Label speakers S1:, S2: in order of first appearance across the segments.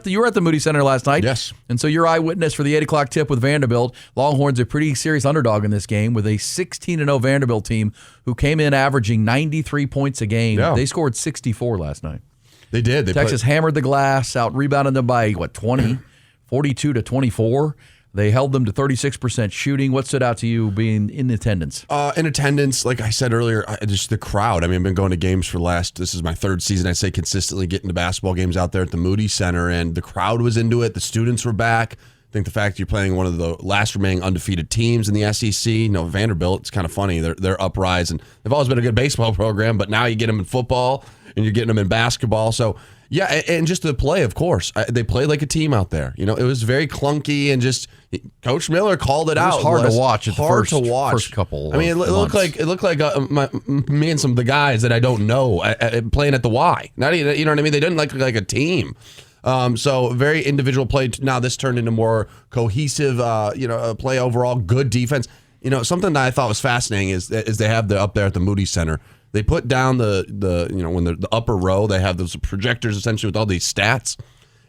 S1: You were at the Moody Center last night.
S2: Yes.
S1: And so your eyewitness for the 8 o'clock tip with Vanderbilt. Longhorns a pretty serious underdog in this game with a 16-0 Vanderbilt team who came in averaging 93 points a game.
S2: Yeah.
S1: They scored 64 last night.
S2: They did.
S1: Texas hammered the glass, out-rebounded them by, 20? 42-24. They held them to 36% shooting. What stood out to you being in attendance?
S2: In attendance, like I said earlier, just the crowd. I mean, I've been going to games for this is my third season, I say, consistently getting to basketball games out there at the Moody Center, and the crowd was into it. The students were back. I think the fact that you're playing one of the last remaining undefeated teams in the SEC, Vanderbilt, it's kind of funny. They're uprise, and they've always been a good baseball program, but now you get them in football, and you're getting them in basketball. So, yeah, and just the play, of course. They played like a team out there. It was very clunky, and just Coach Miller called it out.
S1: It was hard to watch at the
S2: first
S1: couple.
S2: I mean, it looked like me and some of the guys that I don't know playing at the Y. Not even, you know what I mean? They didn't look like a team. So very individual play. Now this turned into more cohesive, play overall, good defense. Something that I thought was fascinating is they have up there at the Moody Center. They put down when the upper row, they have those projectors essentially with all these stats,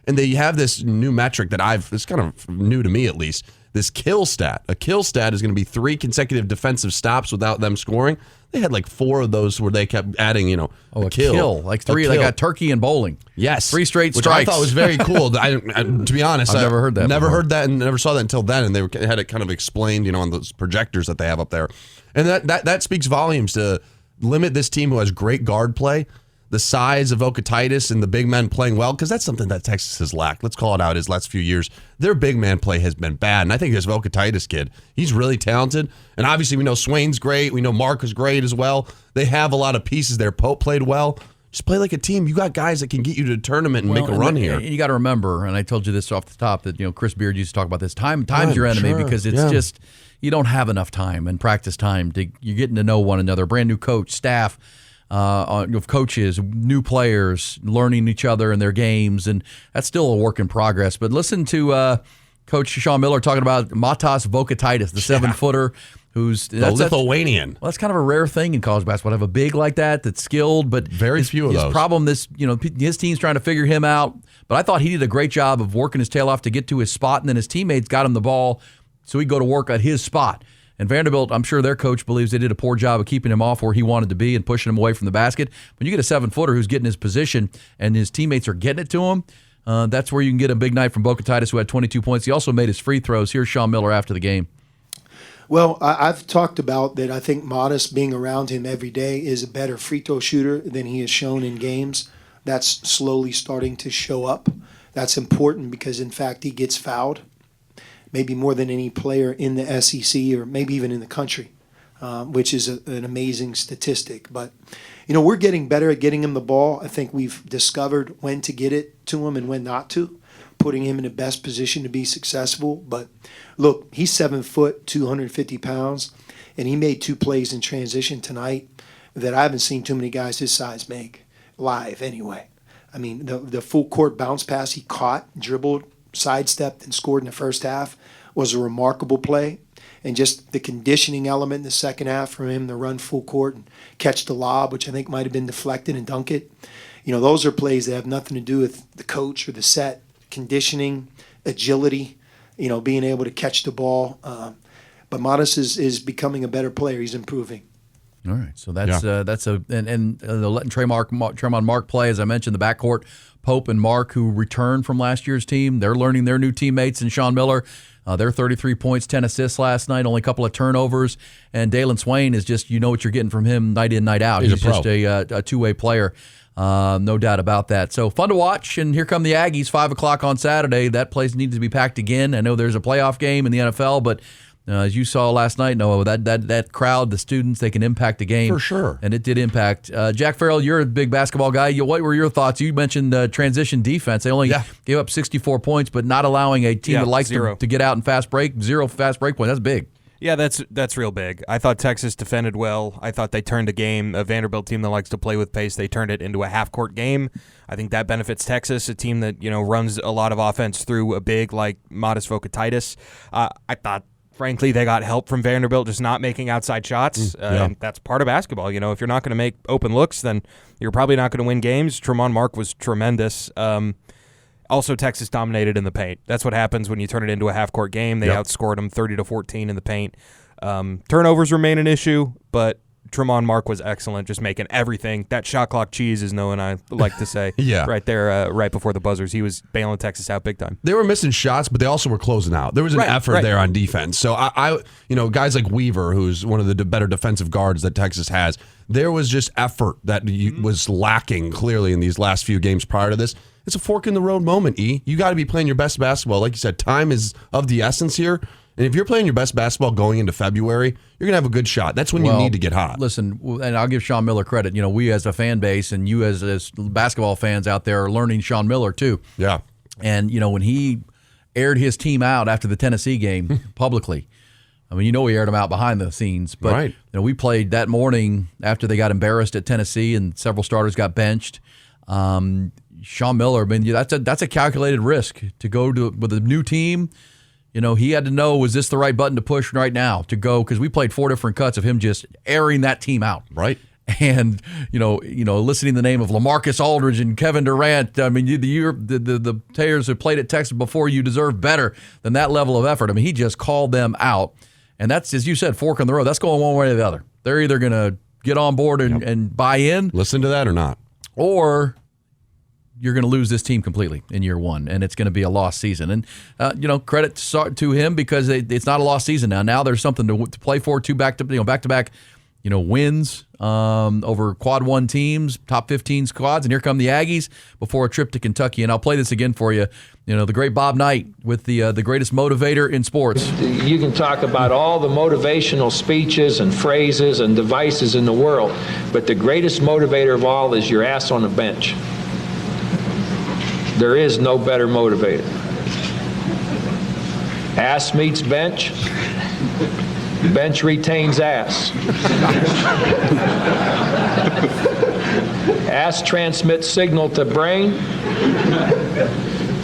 S2: and they have this new metric that it's kind of new to me at least. This kill stat. A kill stat is going to be 3 consecutive defensive stops without them scoring. They had like 4 of those where they kept adding, a kill.
S1: Like 3, like a turkey and bowling.
S2: Yes.
S1: 3 straight
S2: which
S1: strikes.
S2: I thought was very cool. To be honest,
S1: I've never heard that
S2: Never
S1: before.
S2: heard that and never saw that until then. And they had it kind of explained, on those projectors that they have up there. And that speaks volumes to limit this team who has great guard play, the size of Okatitis and the big men playing well, because that's something that Texas has lacked. Let's call it out his last few years. Their big man play has been bad, and I think this Okatitis kid, he's really talented. And obviously we know Swain's great. We know Mark is great as well. They have a lot of pieces there. Pope played well. Just play like a team. You got guys that can get you to the tournament and make a run here.
S1: You got to remember, and I told you this off the top, that Chris Beard used to talk about this. Time's your enemy, because it's just you don't have enough time and practice time. You're getting to know one another. Brand new coach, staff of coaches, new players, learning each other and their games, and that's still a work in progress. But listen to Coach Sean Miller talking about Matas Vokatitis, the 7-footer. Who's
S2: Lithuanian?
S1: Well, that's kind of a rare thing in college basketball. To have a big like that's skilled, but
S2: very few of those.
S1: His problem, his team's trying to figure him out. But I thought he did a great job of working his tail off to get to his spot, and then his teammates got him the ball, so he'd go to work at his spot. And Vanderbilt, I'm sure their coach believes they did a poor job of keeping him off where he wanted to be and pushing him away from the basket. When you get a 7-footer who's getting his position and his teammates are getting it to him, that's where you can get a big night from Vokatitis, who had 22 points. He also made his free throws. Here's Sean Miller after the game.
S3: Well, I've talked about that. I think Modest being around him every day is a better free throw shooter than he has shown in games. That's slowly starting to show up. That's important because, in fact, he gets fouled, maybe more than any player in the SEC or maybe even in the country, which is an amazing statistic. But, we're getting better at getting him the ball. I think we've discovered when to get it to him and when not to, putting him in the best position to be successful. But look, he's 7 foot, 250 pounds, and he made 2 plays in transition tonight that I haven't seen too many guys his size make, live anyway. I mean, the full court bounce pass he caught, dribbled, sidestepped, and scored in the first half was a remarkable play. And just the conditioning element in the second half for him to run full court and catch the lob, which I think might have been deflected, and dunk it. Those are plays that have nothing to do with the coach or the set. Conditioning, agility, being able to catch the ball. But Modest is becoming a better player. He's improving.
S1: All right, so letting Tremont Mark play, as I mentioned, the backcourt, Pope and Mark, who returned from last year's team. They're learning their new teammates, and Sean Miller, they're 33 points, 10 assists last night, only a couple of turnovers. And Dalen Swain is just, what you're getting from him night in, night out. He's just a two-way player. No doubt about that. So fun to watch, and here come the Aggies, 5 o'clock on Saturday. That place needs to be packed again. I know there's a playoff game in the NFL, but as you saw last night, Noah, that crowd, the students, they can impact the game.
S2: For sure.
S1: And it did impact. Jack Farrell, you're a big basketball guy. What were your thoughts? You mentioned transition defense. They only gave up 64 points, but not allowing a team that likes to get out in fast break. 0 fast break points. That's big.
S4: Yeah, that's real big. I thought Texas defended well. I thought they turned a game, a Vanderbilt team that likes to play with pace. They turned it into a half-court game. I think that benefits Texas, a team that runs a lot of offense through a big like Modest Vokatitis. I thought, frankly, they got help from Vanderbilt just not making outside shots. And that's part of basketball. If you're not going to make open looks, then you're probably not going to win games. Tremont Mark was tremendous. Also, Texas dominated in the paint. That's what happens when you turn it into a half-court game. They outscored them 30-14 in the paint. Turnovers remain an issue, but Tremont Mark was excellent, just making everything. That shot clock cheese is Noah and I like to say. Right there, right before the buzzers. He was bailing Texas out big time.
S2: They were missing shots, but they also were closing out. There was an effort there on defense. So I guys like Weaver, who's one of the better defensive guards that Texas has, there was just effort that was lacking clearly in these last few games prior to this. It's a fork in the road moment, E. You got to be playing your best basketball. Like you said, time is of the essence here. And if you're playing your best basketball going into February, you're going to have a good shot. That's when you need to get hot.
S1: Listen, and I'll give Sean Miller credit. We as a fan base and you as basketball fans out there are learning Sean Miller too.
S2: Yeah.
S1: And, when he aired his team out after the Tennessee game publicly, he aired them out behind the scenes. But we played that morning after they got embarrassed at Tennessee and several starters got benched. Sean Miller, that's a calculated risk to go with a new team. He had to know, was this the right button to push right now to go? Because we played 4 different cuts of him just airing that team out.
S2: Right.
S1: And, listening the name of LaMarcus Aldridge and Kevin Durant, the players who played at Texas before you deserve better than that level of effort. He just called them out. And that's, as you said, fork in the road. That's going one way or the other. They're either going to get on board and buy in.
S2: Listen to that or not.
S1: Or you're going to lose this team completely in year one, and it's going to be a lost season. And credit to him because it's not a lost season now. Now there's something to play for. 2 back-to-back wins over quad 1 teams, top 15 squads, and here come the Aggies before a trip to Kentucky. And I'll play this again for you. The great Bob Knight with the greatest motivator in sports.
S5: You can talk about all the motivational speeches and phrases and devices in the world, but the greatest motivator of all is your ass on the bench. There is no better motivator. Ass meets bench. Bench retains ass. Ass transmits signal to brain.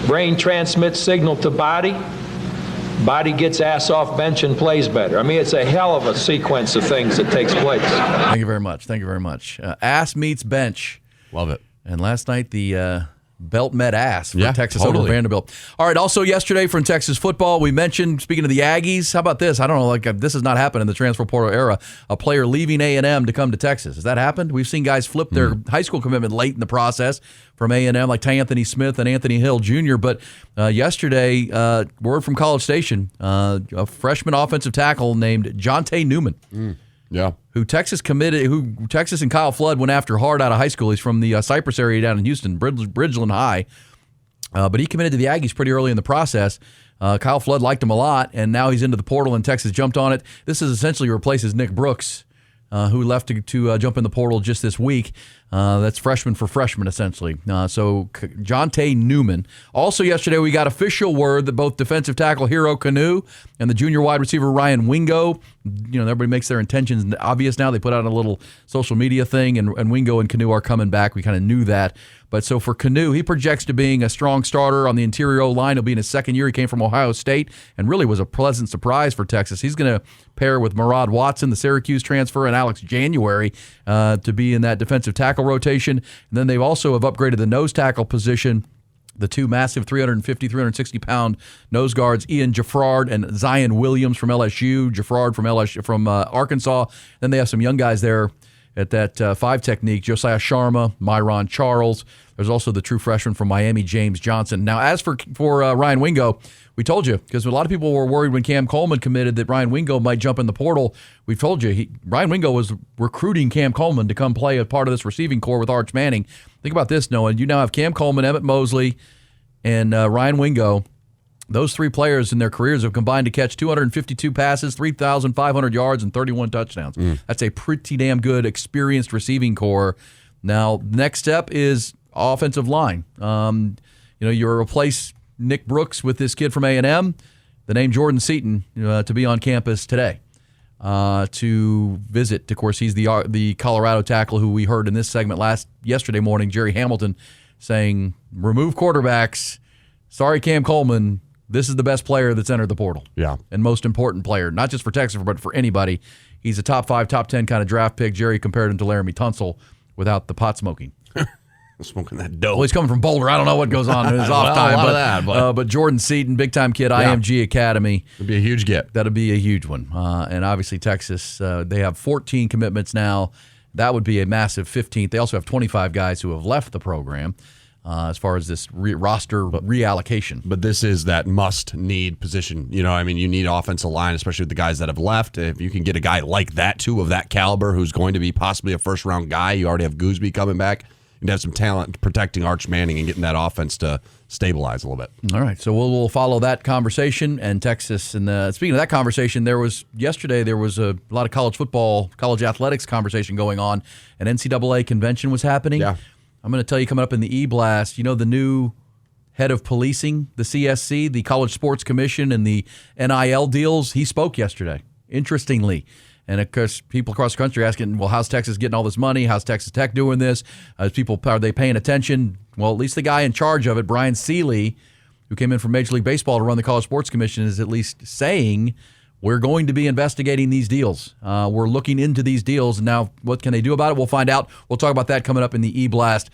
S5: Brain transmits signal to body. Body gets ass off bench and plays better. It's a hell of a sequence of things that takes place.
S1: Thank you very much. Ass meets bench.
S2: Love it.
S1: And last night, the belt met ass for Texas
S2: totally.
S1: over Vanderbilt. All right, also yesterday from Texas football, we mentioned, speaking of the Aggies, how about this? I don't know, this has not happened in the transfer portal era, a player leaving A&M to come to Texas. Has that happened? We've seen guys flip their high school commitment late in the process from A&M, like Anthony Smith and Anthony Hill Jr., but yesterday, word from College Station, a freshman offensive tackle named Jonte Newman. Who Texas and Kyle Flood went after hard out of high school. He's from the Cypress area down in Houston, Bridgeland High. But he committed to the Aggies pretty early in the process. Kyle Flood liked him a lot, and now he's into the portal, and Texas jumped on it. This is essentially replaces Nick Brooks, who left to jump in the portal just this week. That's freshman for freshman, essentially. So Jonte Newman. Also yesterday, we got official word that both defensive tackle Hero Kanu and the junior wide receiver Ryan Wingo, everybody makes their intentions obvious now. They put out a little social media thing, and Wingo and Kanu are coming back. We kind of knew that. But so for Kanu, he projects to being a strong starter on the interior O-line. He'll be in his second year. He came from Ohio State and really was a pleasant surprise for Texas. He's going to pair with Murad Watson, the Syracuse transfer, and Alex January to be in that defensive tackle rotation. And then they also have upgraded the nose tackle position. The 2 massive 350, 360-pound nose guards, Ian Jaffrard and Zion Williams from LSU, Jaffrard from Arkansas. Then they have some young guys there at that 5 technique, Josiah Sharma, Myron Charles. There's also the true freshman from Miami, James Johnson. Now, as for Ryan Wingo, we told you, because a lot of people were worried when Cam Coleman committed that Ryan Wingo might jump in the portal. We've told you, Ryan Wingo was recruiting Cam Coleman to come play a part of this receiving corps with Arch Manning. Think about this, Noah. You now have Cam Coleman, Emmett Mosley, and Ryan Wingo. Those 3 players in their careers have combined to catch 252 passes, 3,500 yards, and 31 touchdowns. That's a pretty damn good, experienced receiving corps. Now, next step is offensive line. You replace Nick Brooks with this kid from A&M, the name Jordan Seaton, to be on campus today to visit. Of course, he's the Colorado tackle who we heard in this segment yesterday morning, Jerry Hamilton, saying, remove quarterbacks. Sorry, Cam Coleman. This is the best player that's entered the portal.
S2: Yeah.
S1: And most important player, not just for Texas, but for anybody. He's a top 5, top 10 kind of draft pick. Jerry compared him to Laramie Tunsil without the pot smoking.
S2: Smoking that dope.
S1: Well, he's coming from Boulder. I don't know what goes on in his off time.
S2: A lot of that,
S1: but Jordan Seaton, big-time kid, IMG Academy.
S2: It'd be a huge get.
S1: That'll be a huge one. And obviously Texas, they have 14 commitments now. That would be a massive 15th. They also have 25 guys who have left the program as far as this roster reallocation.
S2: But this is that must-need position. You know, I mean, you need offensive line, especially with the guys that have left. If you can get a guy like that, too, of that caliber, who's going to be possibly a first-round guy, you already have Gooseby coming back. You'd have some talent protecting Arch Manning and getting that offense to stabilize a little bit.
S1: All right, so we'll follow that conversation and Texas. And speaking of that conversation, yesterday there was a lot of college football, college athletics conversation going on. An NCAA convention was happening.
S2: Yeah.
S1: I'm going to tell you coming up in the E-Blast, you know the new head of policing, the CSC, the College Sports Commission, and the NIL deals? He spoke yesterday, interestingly. And, of course, people across the country asking, well, how's Texas getting all this money? How's Texas Tech doing this? Are they paying attention? Well, at least the guy in charge of it, Brian Seeley, who came in from Major League Baseball to run the College Sports Commission, is at least saying we're going to be investigating these deals. We're looking into these deals. And now what can they do about it? We'll find out. We'll talk about that coming up in the E-Blast.